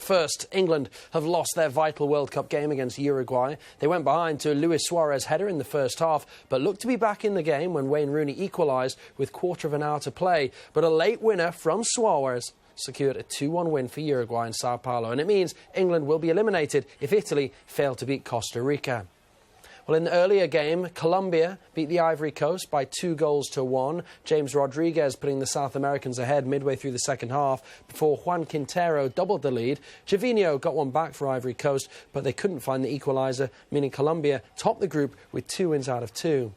First, England have lost their vital World Cup game against Uruguay. They went behind to a Luis Suarez header in the first half, but looked to be back in the game when Wayne Rooney equalised with quarter of an hour to play. But a late winner from Suarez secured a 2-1 win for Uruguay in Sao Paulo, and it means England will be eliminated if Italy fail to beat Costa Rica. Well, in the earlier game, Colombia beat the Ivory Coast by 2-1. James Rodriguez putting the South Americans ahead midway through the second half before Juan Quintero doubled the lead. Gervinho got one back for Ivory Coast, but they couldn't find the equaliser, meaning Colombia topped the group with 2 wins out of 2.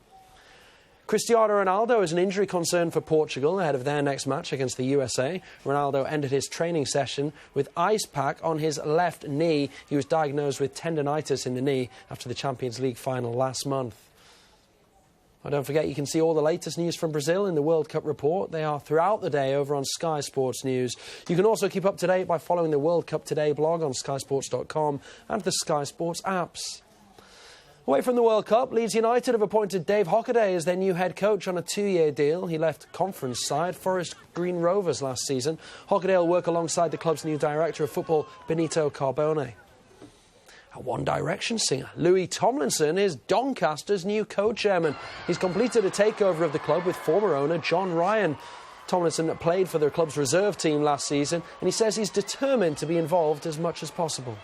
Cristiano Ronaldo is an injury concern for Portugal ahead of their next match against the USA. Ronaldo ended his training session with ice pack on his left knee. He was diagnosed with tendinitis in the knee after the Champions League final last month. Well, don't forget, you can see all the latest news from Brazil in the World Cup report. They are throughout the day over on Sky Sports News. You can also keep up to date by following the World Cup Today blog on skysports.com and the Sky Sports apps. Away from the World Cup, Leeds United have appointed Dave Hockaday as their new head coach on a 2-year deal. He left conference side Forest Green Rovers last season. Hockaday will work alongside the club's new director of football, Benito Carbone. A One Direction singer, Louis Tomlinson, is Doncaster's new co-chairman. He's completed a takeover of the club with former owner John Ryan. Tomlinson played for the club's reserve team last season, and he says he's determined to be involved as much as possible.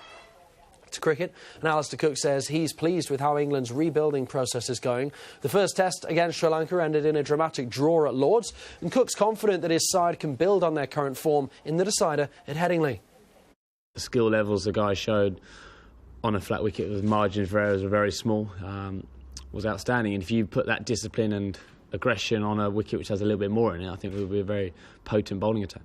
To cricket, and Alistair Cook says he's pleased with how England's rebuilding process is going. The first test against Sri Lanka ended in a dramatic draw at Lords, and Cook's confident that his side can build on their current form in the decider at Headingley. The skill levels the guy showed on a flat wicket with margins for errors were very small was outstanding, and if you put that discipline and aggression on a wicket which has a little bit more in it, I think it would be a very potent bowling attack.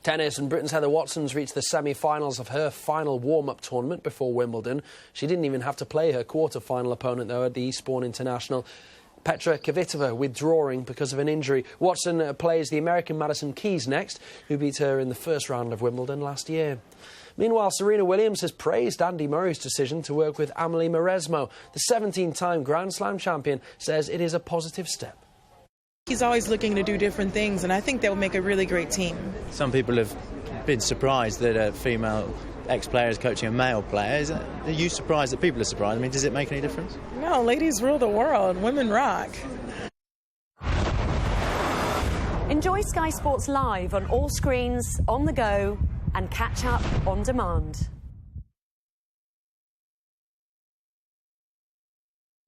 Tennis, and Britain's Heather Watson's reached the semi-finals of her final warm-up tournament before Wimbledon. She didn't even have to play her quarter-final opponent, though, at the Eastbourne International. Petra Kvitova withdrawing because of an injury. Watson plays the American Madison Keys next, who beat her in the first round of Wimbledon last year. Meanwhile, Serena Williams has praised Andy Murray's decision to work with Amelie Mauresmo. The 17-time Grand Slam champion says it is a positive step. He's always looking to do different things, and I think that would make a really great team. Some people have been surprised that a female ex-player is coaching a male player. Are you surprised that people are surprised? I mean, does it make any difference? No, ladies rule the world. Women rock. Enjoy Sky Sports Live on all screens, on the go, and catch up on demand.